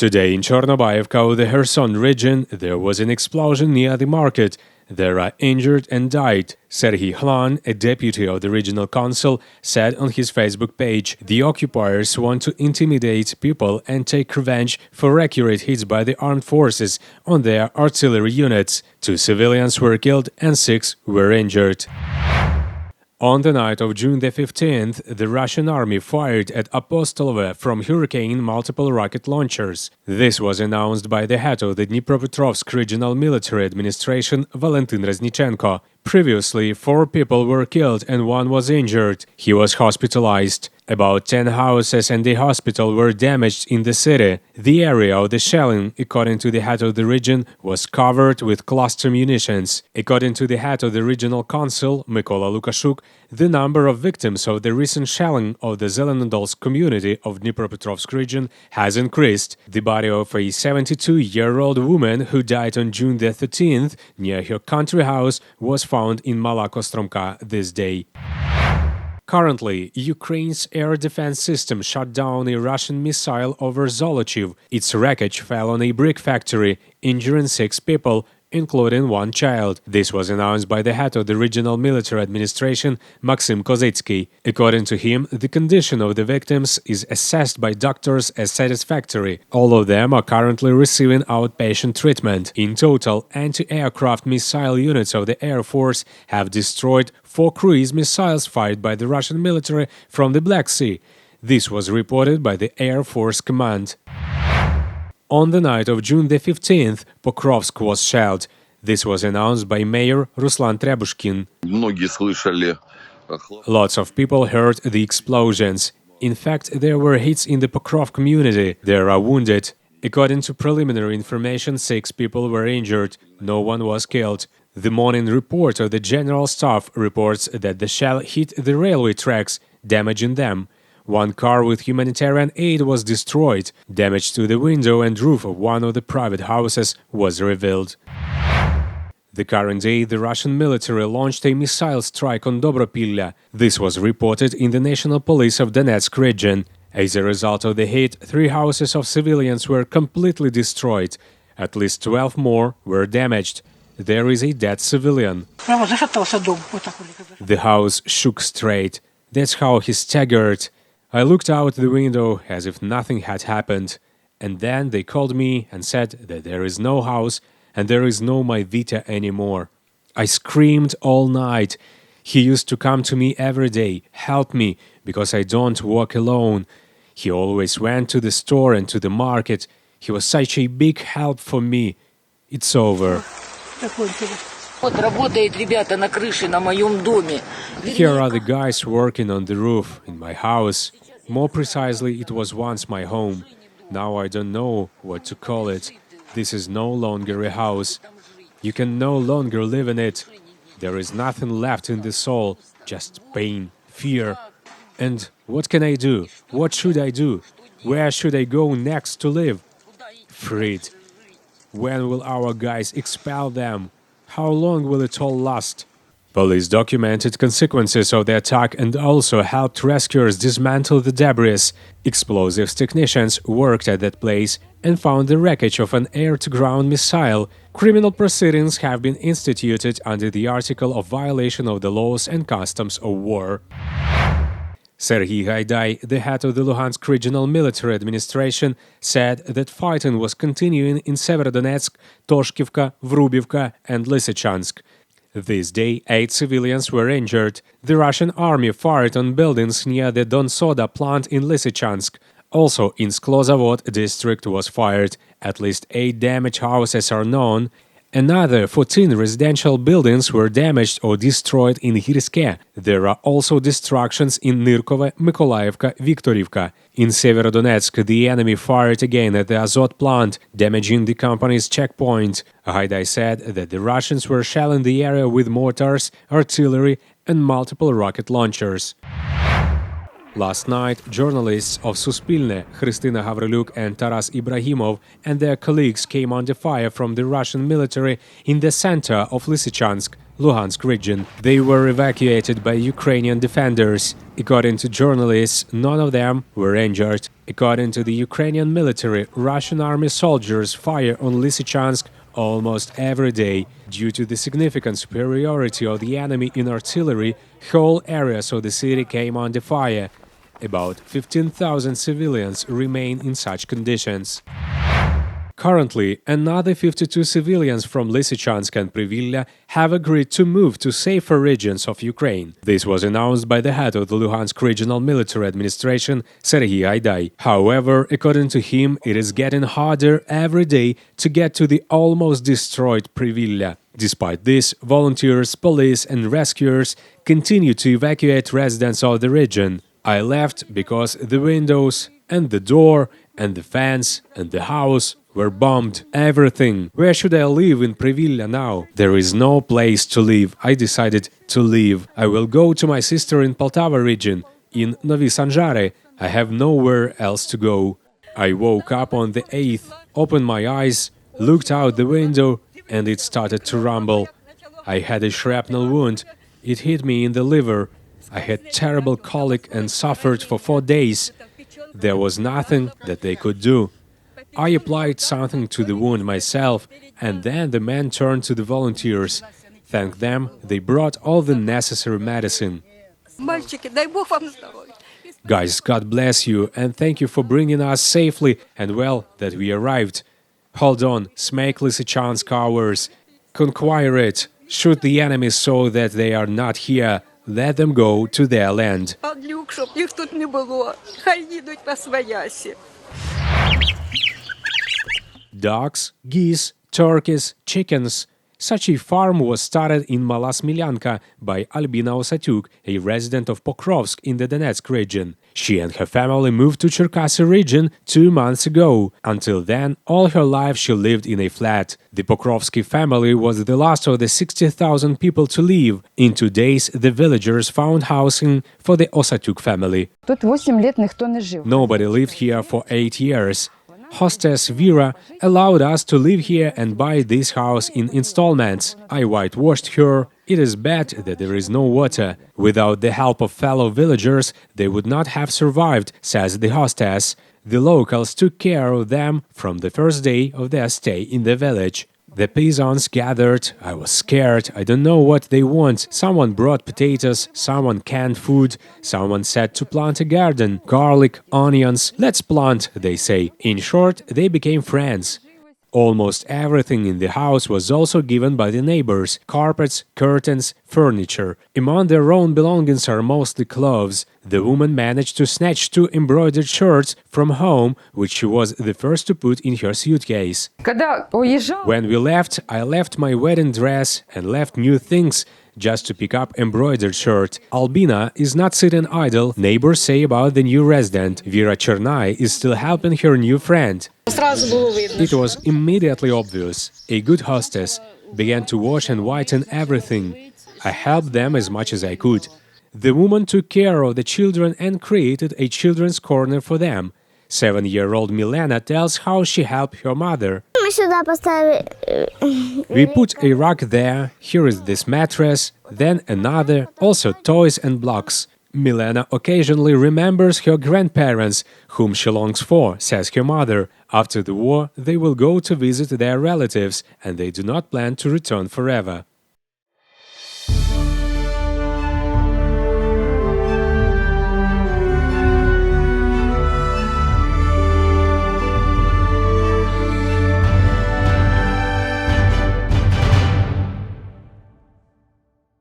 Today in Chornobayivka, the Kherson region, there was an explosion near the market. There are injured and died. Serhiy Khlan, a deputy of the regional council, said on his Facebook page, the occupiers want to intimidate people and take revenge for accurate hits by the armed forces on their artillery units. 2 civilians were killed and 6 were injured. On the night of June the 15th, the Russian army fired at Apostolovo from Hurricane multiple rocket launchers. This was announced by the head of the Dnipropetrovsk Regional Military Administration, Valentin Lysychansk. Previously, 4 people were killed and 1 was injured. He was hospitalized. About 10 houses and a hospital were damaged in the city. The area of the shelling, according to the head of the region, was covered with cluster munitions. According to the head of the regional council, Mykola Lukashuk, the number of victims of the recent shelling of the Zelenodolsk community of Dnipropetrovsk region has increased. The body of a 72-year-old woman who died on June the 13th near her country house was found in Mala Kostromka this day. Currently, Ukraine's air defense system shot down a Russian missile over Zolochiv. Its wreckage fell on a brick factory, injuring 6 people, including 1 child. This was announced by the head of the regional military administration, Maxim Kozitsky. According to him, the condition of the victims is assessed by doctors as satisfactory. All of them are currently receiving outpatient treatment. In total, anti-aircraft missile units of the Air Force have destroyed 4 cruise missiles fired by the Russian military from the Black Sea. This was reported by the Air Force Command. On the night of June the 15th, Pokrovsk was shelled. This was announced by Mayor Ruslan Trebushkin. Lots of people heard the explosions. In fact, there were hits in the Pokhrofsk community. There are wounded. According to preliminary information, 6 people were injured. No one was killed. The morning report of the General Staff reports that the shell hit the railway tracks, damaging them. 1 car with humanitarian aid was destroyed. Damage to the window and roof of one of the private houses was revealed. The current day, the Russian military launched a missile strike on Dobropilia. This was reported in the National Police of Donetsk region. As a result of the hit, 3 houses of civilians were completely destroyed. At least 12 more were damaged. There is a dead civilian. The house shook straight. That's how he staggered. I looked out the window as if nothing had happened, and then they called me and said that there is no house and there is no my Vita anymore. I screamed all night. He used to come to me every day, help me, because I don't walk alone. He always went to the store and to the market. He was such a big help for me. It's over. Here are the guys working on the roof in my house. More precisely, it was once my home. Now I don't know what to call it. This is no longer a house. You can no longer live in it. There is nothing left in the soul, just pain, fear. And what can I do? What should I do? Where should I go next to live? Freed. When will our guys expel them? How long will it all last? Police documented consequences of the attack and also helped rescuers dismantle the debris. Explosives technicians worked at that place and found the wreckage of an air-to-ground missile. Criminal proceedings have been instituted under the article of violation of the laws and customs of war. Serhiy Gaidai, the head of the Luhansk Regional Military Administration, said that fighting was continuing in Severodonetsk, Toshkivka, Vrubivka and Lysychansk. This day, 8 civilians were injured. The Russian army fired on buildings near the Donsoda plant in Lysychansk. Also in Sklozavod district was fired. At least 8 damaged houses are known. Another 14 residential buildings were damaged or destroyed in Hirske. There are also destructions in Nirkovo, Mykolaiivka, Viktorivka. In Severodonetsk, the enemy fired again at the Azot plant, damaging the company's checkpoint. Gaidai said that the Russians were shelling the area with mortars, artillery and multiple rocket launchers. Last night, journalists of Suspilne, Christina Gavriluk and Taras Ibrahimov, and their colleagues came under fire from the Russian military in the center of Lysychansk, Luhansk region. They were evacuated by Ukrainian defenders. According to journalists, none of them were injured. According to the Ukrainian military, Russian army soldiers fire on Lysychansk almost every day. Due to the significant superiority of the enemy in artillery, whole areas of the city came under fire. About 15,000 civilians remain in such conditions. Currently, another 52 civilians from Lysychansk and Privilya have agreed to move to safer regions of Ukraine. This was announced by the head of the Luhansk Regional Military Administration, Serhiy Haidai. However, according to him, it is getting harder every day to get to the almost destroyed Privilya. Despite this, volunteers, police and rescuers continue to evacuate residents of the region. I left because the windows and the door and the fence and the house were bombed. Everything. Where should I live in Privilya now? There is no place to live. I decided to leave. I will go to my sister in Poltava region, in Novi Sanjare. I have nowhere else to go. I woke up on the 8th, opened my eyes, looked out the window, and it started to rumble. I had a shrapnel wound. It hit me in the liver. I had terrible colic and suffered for 4 days. There was nothing that they could do. I applied something to the wound myself, and then the men turned to the volunteers. Thank them, they brought all the necessary medicine. Guys, God bless you, and thank you for bringing us safely and well that we arrived. Hold on, smake Lysychansk ours. Conquer it. Shoot the enemy so that they are not here. Let them go to their land. Ducks, geese, turkeys, chickens. Such a farm was started in Mala Smilyanka by Albina Osatyuk, a resident of Pokrovsk in the Donetsk region. She and her family moved to Cherkasy region 2 months ago. Until then, all her life she lived in a flat. The Pokrovsky family was the last of the 60,000 people to leave. In 2 days, the villagers found housing for the Osatyuk family. Nobody lived here for 8 years. Hostess Vera allowed us to live here and buy this house in installments. I whitewashed her. It is bad that there is no water. Without the help of fellow villagers, they would not have survived, says the hostess. The locals took care of them from the first day of their stay in the village. The peasants gathered. I was scared. I don't know what they want. Someone brought potatoes, someone canned food, someone said to plant a garden, garlic, onions. Let's plant, they say. In short, they became friends. Almost everything in the house was also given by the neighbors: carpets, curtains, furniture. Among their own belongings are mostly clothes. The woman managed to snatch 2 embroidered shirts from home, which she was the first to put in her suitcase. When we left, I left my wedding dress and left new things just to pick up embroidered shirt. Albina is not sitting idle, neighbors say about the new resident. Vera Chernai is still helping her new friend. It was immediately obvious. A good hostess began to wash and whiten everything. I helped them as much as I could. The woman took care of the children and created a children's corner for them. 7-year-old Milena tells how she helped her mother. We put a rug there, here is this mattress, then another, also toys and blocks. Milena occasionally remembers her grandparents, whom she longs for, says her mother. After the war, they will go to visit their relatives, and they do not plan to return forever.